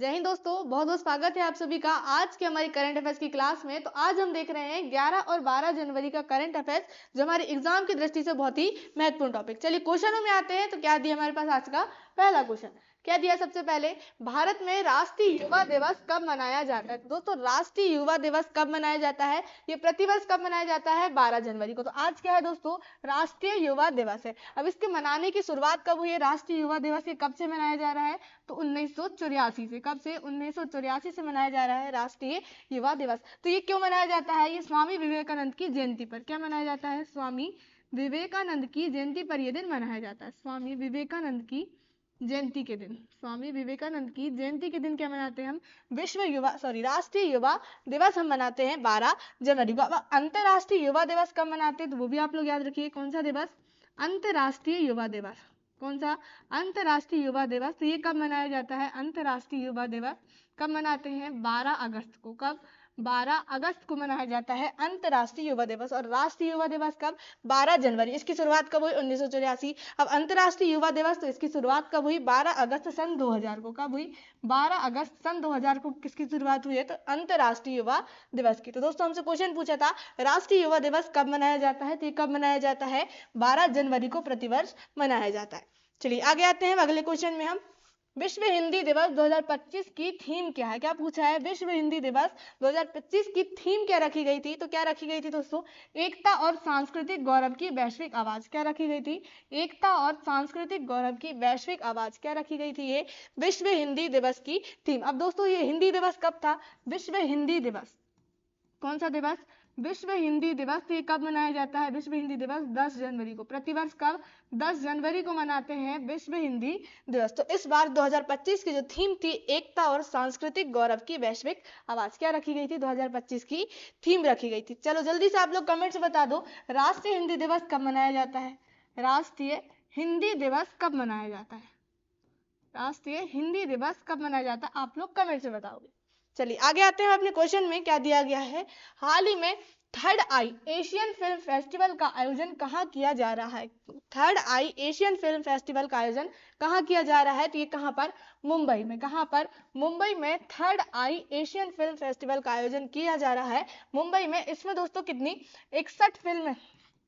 जय हिंद दोस्तों, बहुत बहुत स्वागत है आप सभी का आज के हमारी करंट अफेयर्स की क्लास में। तो आज हम देख रहे हैं 11 और 12 जनवरी का करंट अफेयर्स, जो हमारे एग्जाम की दृष्टि से बहुत ही महत्वपूर्ण टॉपिक। चलिए क्वेश्चनों में आते हैं। तो क्या दिया हमारे पास आज का पहला क्वेश्चन, क्या दिया सबसे पहले, भारत में राष्ट्रीय युवा दिवस कब मनाया जाता है। तो दोस्तों राष्ट्रीय युवा दिवस कब मनाया जाता है, ये प्रतिवर्ष कब मनाया जाता है, 12 जनवरी को। तो आज क्या है दोस्तों, राष्ट्रीय युवा दिवस है। अब इसके मनाने की शुरुआत कब हुई है, राष्ट्रीय युवा दिवस ये कब से मनाया जा रहा है, तो 1984 से। कब से, 1984 से मनाया जा रहा है राष्ट्रीय युवा दिवस। तो ये क्यों मनाया जाता है, ये स्वामी विवेकानंद की जयंती पर। क्या मनाया जाता है, स्वामी विवेकानंद की जयंती पर यह दिन मनाया जाता है। स्वामी विवेकानंद की जयंती के दिन, स्वामी विवेकानंद की जयंती के दिन क्या मनाते हैं हम, राष्ट्रीय युवा दिवस हम मनाते हैं 12 जनवरी को। अब अंतरराष्ट्रीय युवा दिवस कब मनाते हैं, तो वो भी आप लोग याद रखिए। कौन सा दिवस, अंतरराष्ट्रीय युवा दिवस। कौन सा, अंतरराष्ट्रीय युवा दिवस। तो ये कब मनाया जाता है, अंतरराष्ट्रीय युवा दिवस कब मनाते हैं, 12 अगस्त को। कब, 12 अगस्त को मनाया जाता है अंतरराष्ट्रीय युवा दिवस। और राष्ट्रीय युवा दिवस कब, 12 जनवरी। इसकी शुरुआत कब हुई, 1984। अब अंतरराष्ट्रीय युवा दिवस, तो इसकी शुरुआत कब हुई, 12 अगस्त सन 2000 को। कब हुई, 12 अगस्त सन 2000 को किसकी शुरुआत हुई है, तो अंतरराष्ट्रीय युवा दिवस की। तो दोस्तों हमसे क्वेश्चन पूछा था राष्ट्रीय युवा दिवस कब मनाया जाता है, तो ये कब मनाया जाता है, 12 जनवरी को प्रतिवर्ष मनाया जाता है। चलिए आगे आते हैं अगले क्वेश्चन में। हम विश्व हिंदी दिवस 2025 की थीम क्या है, क्या पूछा है, विश्व हिंदी दिवस 2025 की थीम क्या रखी गई थी। तो क्या रखी गई थी दोस्तों, एकता और सांस्कृतिक गौरव की वैश्विक आवाज। क्या रखी गई थी, एकता और सांस्कृतिक गौरव की वैश्विक आवाज। क्या रखी गई थी, ये विश्व हिंदी दिवस की थीम। अब दोस्तों ये हिंदी दिवस कब था, विश्व हिंदी दिवस, कौन सा दिवस, विश्व हिंदी दिवस। तो ये कब मनाया जाता है, विश्व हिंदी दिवस 10 जनवरी को। प्रतिवर्ष कब, 10 जनवरी को मनाते हैं विश्व हिंदी दिवस। तो इस बार 2025 की जो थीम थी, एकता और सांस्कृतिक गौरव की वैश्विक आवाज। क्या रखी गई थी, 2025 की थीम रखी गई थी। चलो जल्दी से आप लोग कमेंट से बता दो, राष्ट्रीय हिंदी दिवस कब मनाया जाता है, राष्ट्रीय हिंदी दिवस कब मनाया जाता है, राष्ट्रीय हिंदी दिवस कब मनाया जाता है, आप लोग कमेंट से बताओगे। चलिए आगे आते हैं अपने क्वेश्चन में। क्या दिया गया है, हाल ही में थर्ड आई एशियन फिल्म फेस्टिवल का आयोजन कहाँ किया जा रहा है। थर्ड आई एशियन फिल्म फेस्टिवल का आयोजन कहाँ किया जा रहा है, तो ये कहाँ पर, मुंबई में। कहाँ पर, मुंबई में थर्ड आई एशियन फिल्म फेस्टिवल का आयोजन किया जा रहा है मुंबई में। इसमें दोस्तों कितनी, 61 फिल्म,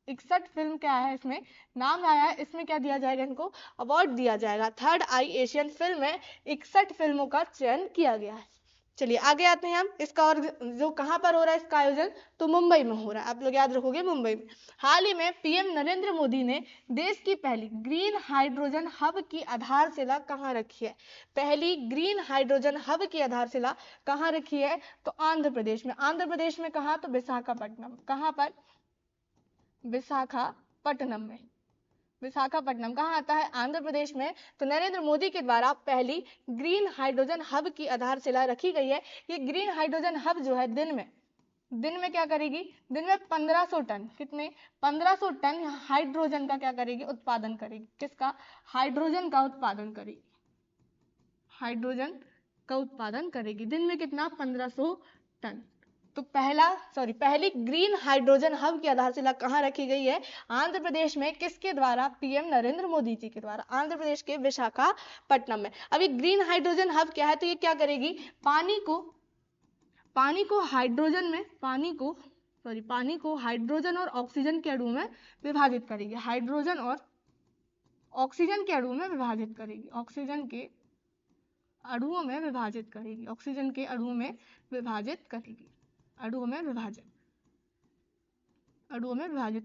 61 फिल्म क्या है इसमें नाम आया है। इसमें क्या दिया जाएगा, इनको अवार्ड दिया जाएगा। थर्ड आई एशियन फिल्म में 61 फिल्मों का चयन किया गया है। चलिए आगे आते हैं हम। इसका और जो कहाँ पर हो रहा है इसका आयोजन, तो मुंबई में हो रहा है। आप लोग याद रखोगे, मुंबई में। हाल ही में पीएम नरेंद्र मोदी ने देश की पहली ग्रीन हाइड्रोजन हब की आधारशिला कहाँ रखी है, पहली ग्रीन हाइड्रोजन हब की आधारशिला कहाँ रखी है, तो आंध्र प्रदेश में। आंध्र प्रदेश में कहाँ, तो विशाखापट्टनम। कहाँ पर, विशाखापट्टनम में। विशाखापट्टनम कहाँ आता है, आंध्र प्रदेश में। तो नरेंद्र मोदी के द्वारा पहली ग्रीन हाइड्रोजन हब की आधारशिला रखी गई है। ये ग्रीन हाइड्रोजन हब जो है दिन में क्या करेगी, दिन में 1500 टन, कितने, 1500 टन हाइड्रोजन का क्या करेगी, उत्पादन करेगी। किसका, हाइड्रोजन का उत्पादन करेगी, हाइड्रोजन का उत्पादन करेगी। दिन में कितना, 1500 टन। तो पहली ग्रीन हाइड्रोजन हब की आधारशिला कहाँ रखी गई है, आंध्र प्रदेश में। किसके द्वारा, पीएम नरेंद्र मोदी जी के द्वारा, आंध्र प्रदेश के विशाखापट्टनम में। अब ये ग्रीन हाइड्रोजन हब क्या है, तो ये क्या करेगी, पानी को हाइड्रोजन में, पानी को हाइड्रोजन और ऑक्सीजन के अणु में विभाजित करेगी। हाइड्रोजन और ऑक्सीजन के अणु में विभाजित करेगी, ऑक्सीजन के अणुओं में विभाजित करेगी, ऑक्सीजन के अणुओं में विभाजित करेगी, अणुओं में विभाजित।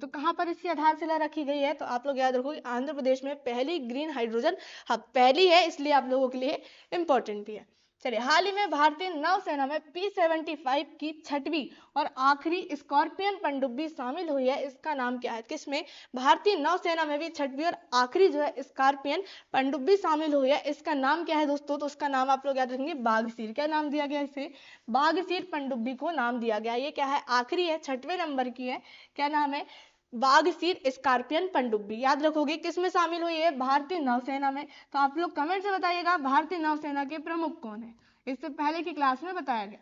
तो कहाँ पर इसकी आधारशिला रखी गई है, तो आप लोग याद रखोगे, आंध्र प्रदेश में पहली ग्रीन हाइड्रोजन हब, पहली है इसलिए आप लोगों के लिए इंपॉर्टेंट भी है। चलिए हाल ही में भारतीय नौसेना में P-75 की 6वीं और आखिरी स्कॉर्पियन पनडुब्बी शामिल हुई है। इसका नाम क्या है, किसमें, भारतीय नौसेना में भी 6वीं और आखिरी जो है स्कॉर्पियन पनडुब्बी शामिल हुई है। इसका नाम क्या है दोस्तों, तो उसका नाम आप लोग याद रखेंगे, बाघसीर। क्या नाम दिया गया इसे, बाघसीर पनडुब्बी को नाम दिया गया। ये क्या है, आखिरी है, 6वें नंबर की है। क्या नाम है, बाघसीर स्कॉर्पियन पनडुब्बी। याद रखोगे किसमें शामिल हुई है, भारतीय नौसेना में। तो आप लोग कमेंट से बताइएगा भारतीय नौसेना के प्रमुख कौन है, इससे पहले की क्लास में बताया गया।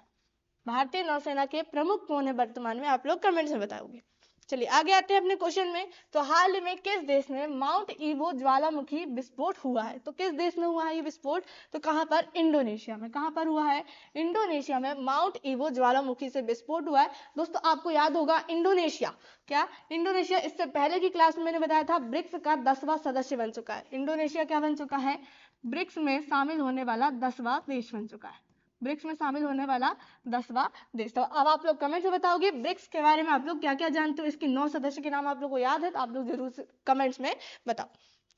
भारतीय नौसेना के प्रमुख कौन है वर्तमान में, आप लोग कमेंट से बताओगे। चलिए आगे आते हैं अपने क्वेश्चन में। तो हाल ही में किस देश में माउंट ईवो ज्वालामुखी विस्फोट हुआ है? तो किस देश में हुआ है ये विस्फोट? तो कहाँ पर? इंडोनेशिया में। कहाँ पर हुआ है? इंडोनेशिया में माउंट ईवो ज्वालामुखी से विस्फोट हुआ है। दोस्तों आपको याद होगा इंडोनेशिया, क्या इंडोनेशिया इससे पहले की क्लास में मैंने बताया था ब्रिक्स का 10वां सदस्य बन चुका है। इंडोनेशिया क्या बन चुका है? ब्रिक्स में शामिल होने वाला 10वां देश बन चुका है। ब्रिक्स में शामिल होने वाला 10वां देश। तो अब आप लोग कमेंट में बताओगे ब्रिक्स के बारे में आप लोग क्या क्या जानते हो, इसके 9 सदस्य के नाम आप लोग को याद है तो आप लोग जरूर कमेंट्स में बताओ।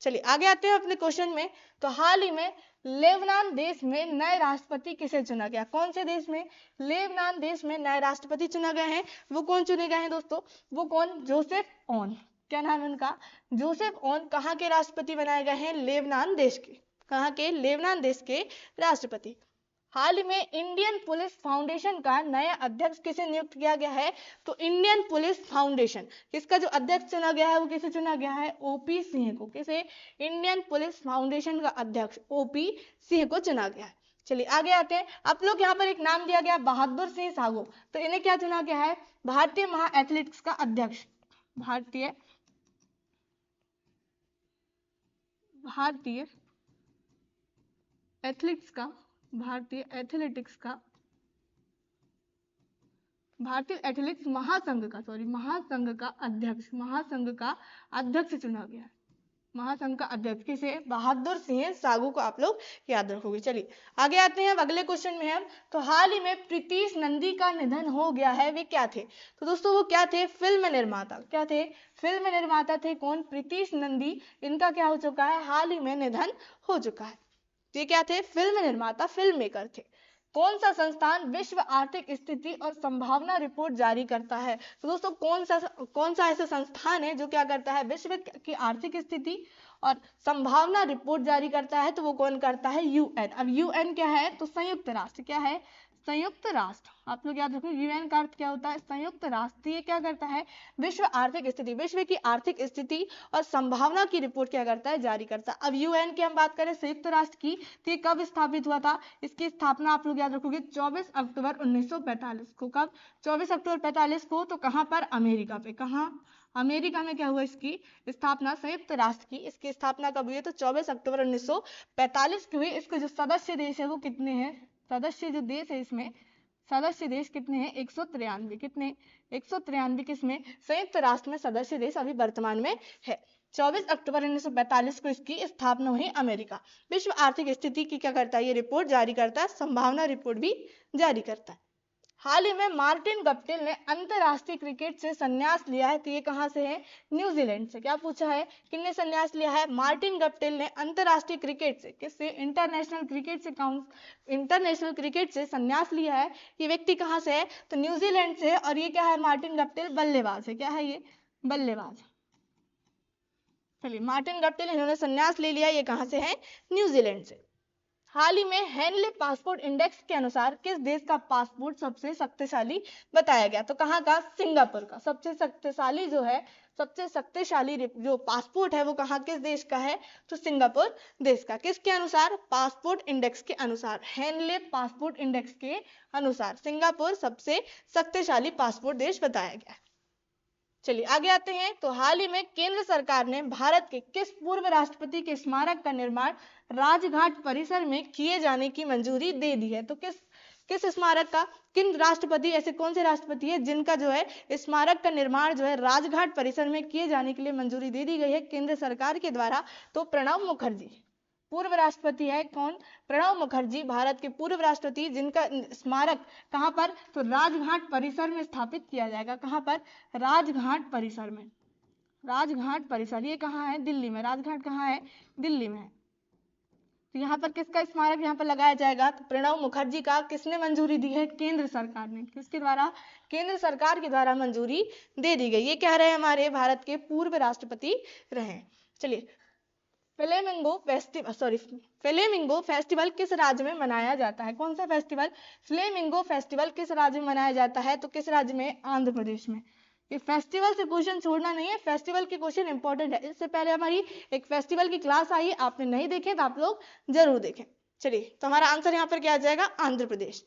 चलिए आगे आते हैं अपने क्वेश्चन में। तो हाल ही में लेबनान देश में नए राष्ट्रपति किसे चुना गया? कौन से देश में? लेबनान देश में नए राष्ट्रपति चुना गए हैं। वो कौन चुने गए हैं दोस्तों? वो कौन? Joseph on. क्या नाम है उनका? Joseph on. कहाँ के राष्ट्रपति बनाए गए हैं? लेबनान देश के। कहाँ के? लेबनान देश के राष्ट्रपति। हाल ही में इंडियन पुलिस फाउंडेशन का नया अध्यक्ष किसे नियुक्त किया गया है? तो इंडियन पुलिस फाउंडेशन किसका जो अध्यक्ष चुना गया है वो किसे चुना गया है? ओपी सिंह को। किसे? इंडियन पुलिस फाउंडेशन का अध्यक्ष ओपी सिंह को चुना गया है। चलिए आगे आते हैं। आप लोग यहाँ पर एक नाम दिया गया बहादुर सिंह साहू, तो इन्हें क्या चुना गया है? भारतीय महा एथलेटिक्स का अध्यक्ष। भारतीय एथलेटिक्स का भारतीय एथलेटिक्स महासंघ का अध्यक्ष चुना गया है। महासंघ का अध्यक्ष किसे? बहादुर सिंह साहू को आप लोग याद रखोगे। चलिए आगे आते हैं अब अगले क्वेश्चन में हम। तो हाल ही में प्रीतीश नंदी का निधन हो गया है, वे क्या थे? तो दोस्तों वो क्या थे? फिल्म निर्माता। क्या थे? फिल्म निर्माता थे। कौन? प्रीतीश नंदी। इनका क्या हो चुका है? हाल ही में निधन हो चुका है। ये क्या थे? फिल्म निर्माता, फिल्म मेकर थे। कौन सा संस्थान विश्व आर्थिक स्थिति और संभावना रिपोर्ट जारी करता है? तो दोस्तों कौन सा ऐसा संस्थान है जो क्या करता है? विश्व की आर्थिक स्थिति और संभावना रिपोर्ट जारी करता है। तो वो कौन करता है? यूएन। अब यूएन क्या है? तो संयुक्त राष्ट्र। क्या है? संयुक्त राष्ट्र। आप लोग याद रखो यूएन का अर्थ क्या होता है? संयुक्त राष्ट्र। ये क्या करता है? विश्व आर्थिक स्थिति, विश्व की आर्थिक स्थिति और संभावना की रिपोर्ट क्या करता है? जारी करता है। अब यूएन की हम बात करें संयुक्त राष्ट्र की, तो ये कब स्थापित हुआ था? इसकी स्थापना आप लोग याद रखोगे 24 अक्टूबर 1945 को। कब? 24 अक्टूबर 45 को। तो कहाँ पर? अमेरिका पे। कहाँ? अमेरिका में क्या हुआ इसकी स्थापना? संयुक्त राष्ट्र की इसकी स्थापना कब हुई है? तो 24 अक्टूबर 1945 की हुई। इसके जो सदस्य देश है वो कितने हैं? सदस्य जो देश है इसमें सदस्य देश कितने हैं? 193। कितने? 193 किसमें? संयुक्त राष्ट्र में सदस्य देश अभी वर्तमान में है। 24 अक्टूबर 1945 को इसकी स्थापना हुई। अमेरिका विश्व आर्थिक स्थिति की क्या करता है? ये रिपोर्ट जारी करता है, संभावना रिपोर्ट भी जारी करता है। हाल ही में मार्टिन गप्टिल ने अंतरराष्ट्रीय क्रिकेट से संन्यास लिया है। तो ये कहाँ से है? न्यूजीलैंड से। क्या पूछा है? किसने संन्यास लिया है? मार्टिन गप्टिल ने अंतरराष्ट्रीय क्रिकेट से, किससे? इंटरनेशनल क्रिकेट से संन्यास लिया है। ये व्यक्ति कहाँ से है? तो न्यूजीलैंड से। और ये क्या है? मार्टिन गप्टिल बल्लेबाज है। क्या है ये? बल्लेबाज। चलिए मार्टिन गप्टिल इन्होंने संन्यास ले लिया। ये कहाँ से है? न्यूजीलैंड से। हाल ही में हेनले पासपोर्ट इंडेक्स के अनुसार किस देश का पासपोर्ट सबसे शक्तिशाली बताया गया? तो कहाँ का? सिंगापुर का। सबसे शक्तिशाली जो पासपोर्ट है वो कहाँ, किस देश का है? तो सिंगापुर देश का। किसके अनुसार? पासपोर्ट इंडेक्स के अनुसार, हेनले पासपोर्ट इंडेक्स के अनुसार सिंगापुर सबसे शक्तिशाली पासपोर्ट देश बताया गया है। चलिए आगे आते हैं। तो हाल ही में केंद्र सरकार ने भारत के किस पूर्व राष्ट्रपति के स्मारक का निर्माण राजघाट परिसर में किए जाने की मंजूरी दे दी है? तो किस स्मारक का, किन राष्ट्रपति, ऐसे कौन से राष्ट्रपति है जिनका जो है स्मारक का निर्माण जो है राजघाट परिसर में किए जाने के लिए मंजूरी दे दी गई है केंद्र सरकार के द्वारा? तो प्रणब मुखर्जी पूर्व राष्ट्रपति है। कौन? प्रणब मुखर्जी भारत के पूर्व राष्ट्रपति, जिनका स्मारक कहाँ पर? तो राजघाट परिसर में स्थापित किया जाएगा। कहाँ पर? राजघाट परिसर में। राजघाट परिसर ये कहाँ है? दिल्ली में। राजघाट कहाँ है? दिल्ली में है। तो यहाँ पर किसका स्मारक यहाँ पर लगाया जाएगा? तो प्रणब मुखर्जी का। किसने मंजूरी दी है? केंद्र सरकार ने। किसके द्वारा? केंद्र सरकार के द्वारा मंजूरी दे दी गई। ये क्या रहे? हमारे भारत के पूर्व राष्ट्रपति रहे। चलिए फ्लेमिंगो फेस्टिवल किस राज्य में मनाया जाता है? कौन सा फेस्टिवल? फ्लेमिंगो फेस्टिवल किस राज्य में मनाया जाता है? तो किस राज्य में? आंध्र प्रदेश में। ये फेस्टिवल से क्वेश्चन छोड़ना नहीं है, फेस्टिवल के क्वेश्चन इंपॉर्टेंट है। इससे पहले हमारी एक फेस्टिवल की क्लास आई, आपने नहीं देखे तो आप लोग जरूर देखें। चलिए तो हमारा आंसर यहाँ पर क्या आ जाएगा? आंध्र प्रदेश।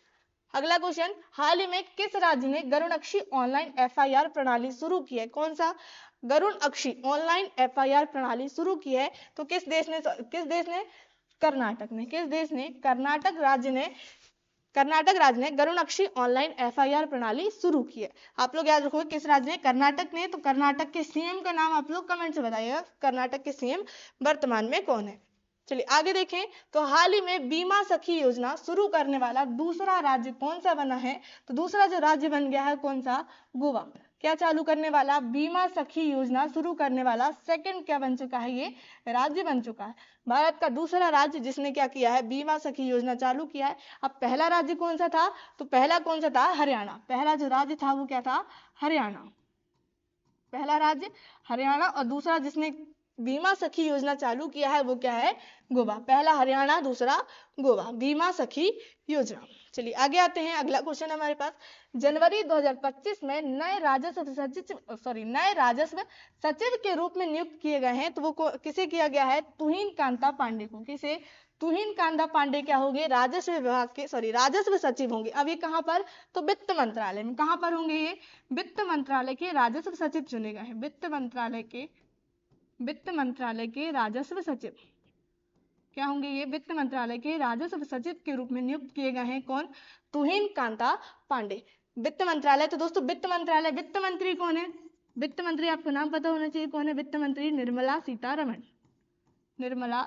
अगला क्वेश्चन, हाल ही में किस राज्य ने गरुड़ाक्षी ऑनलाइन FIR प्रणाली शुरू की है? कौन सा? गरुड़ाक्षी ऑनलाइन FIR प्रणाली शुरू की है तो किस देश ने? कर्नाटक ने। किस देश ने? कर्नाटक राज्य ने गरुड़ाक्षी ऑनलाइन FIR प्रणाली शुरू की है। आप लोग याद रखोगे किस राज्य ने? कर्नाटक ने। तो कर्नाटक के CM का नाम आप लोग कमेंट से बताइएगा, कर्नाटक के CM वर्तमान में कौन है। चलिए आगे देखें, तो हाल ही में बीमा सखी योजना शुरू करने वाला दूसरा राज्य कौन सा बना है? तो दूसरा जो राज्य बन गया है कौन सा? गोवा। क्या चालू करने वाला? बीमा सखी योजना शुरू करने वाला सेकंड क्या बन चुका है? ये राज्य बन चुका है। भारत का दूसरा राज्य जिसने क्या किया है? बीमा सखी योजना चालू किया है। अब पहला राज्य कौन सा था? तो पहला कौन सा था? हरियाणा। पहला जो राज्य था वो क्या था? हरियाणा। पहला राज्य हरियाणा और दूसरा जिसने बीमा सखी योजना चालू किया है वो क्या है? गोवा। पहला हरियाणा, दूसरा गोवा, बीमा सखी योजना। चलिए आगे आते हैं, अगला क्वेश्चन हमारे पास, जनवरी 2025 में नए राजस्व सचिव के रूप में नियुक्त किए गए हैं, तो वो किसे किया गया है? तुहिन कांता पांडे को। किसे? तुहिन कांता पांडे क्या होंगे? राजस्व विभाग के राजस्व सचिव होंगे। अब ये कहां पर? तो वित्त मंत्रालय में। कहां पर होंगे ये? वित्त मंत्रालय के राजस्व सचिव चुने गए हैं। वित्त मंत्रालय के राजस्व सचिव क्या होंगे? ये वित्त मंत्रालय के राजस्व सचिव के रूप में नियुक्त किए गए हैं। कौन? तुहिन कांता पांडे। वित्त मंत्रालय, तो दोस्तों वित्त मंत्रालय, वित्त मंत्री कौन है? वित्त मंत्री आपको नाम पता होना चाहिए कौन है वित्त मंत्री? निर्मला सीतारमण। निर्मला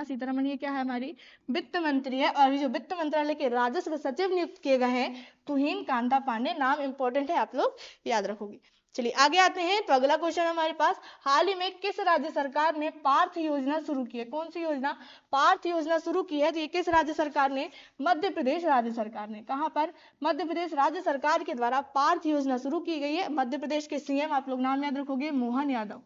सीतारमण ये क्या है? हमारी वित्त मंत्री है। और जो वित्त मंत्रालय के राजस्व सचिव नियुक्त किए गए हैं तुहिन कांता पांडे, नाम इंपॉर्टेंट है, आप लोग याद रखोगे। चलिए आगे आते हैं, तो अगला क्वेश्चन हमारे पास, हाल ही में किस राज्य सरकार ने पार्थ योजना शुरू की है? कौन सी योजना? पार्थ योजना शुरू की है। तो ये किस राज्य सरकार ने? मध्य प्रदेश राज्य सरकार ने। कहां पर? मध्य प्रदेश राज्य सरकार के द्वारा पार्थ योजना शुरू की गई है। मध्य प्रदेश के CM आप लोग नाम याद रखोगे, मोहन यादव।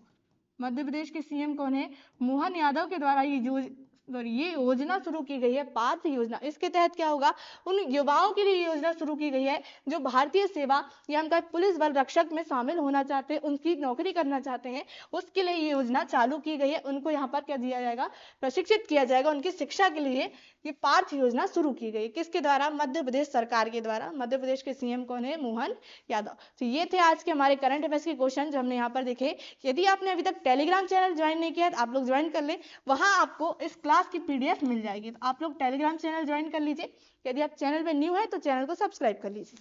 मध्य प्रदेश के CM कौन है? मोहन यादव के द्वारा ये योजना शुरू की गई है, पार्थ योजना। इसके तहत क्या होगा? उन युवाओं के लिए योजना शुरू की गई है जो भारतीय सेवा या उनका पुलिस बल रक्षक में शामिल होना चाहते हैं, उनकी नौकरी करना चाहते हैं, उसके लिए ये योजना चालू की गई है। उनको यहाँ पर क्या दिया जाएगा? प्रशिक्षित किया जाएगा। उनकी शिक्षा के लिए ये पार्थ योजना शुरू की गई। किसके द्वारा? मध्य प्रदेश सरकार के द्वारा। मध्य प्रदेश के CM कौन है? मोहन यादव। तो ये थे आज के हमारे करंट अफेयर्स के क्वेश्चन जो हमने यहाँ पर देखे। यदि आपने अभी तक टेलीग्राम चैनल ज्वाइन नहीं किया है तो आप लोग ज्वाइन कर ले, वहां आपको इस क्लास की PDF मिल जाएगी। तो आप लोग टेलीग्राम चैनल ज्वाइन कर लीजिए। यदि आप चैनल पे न्यू है तो चैनल को सब्सक्राइब कर लीजिए।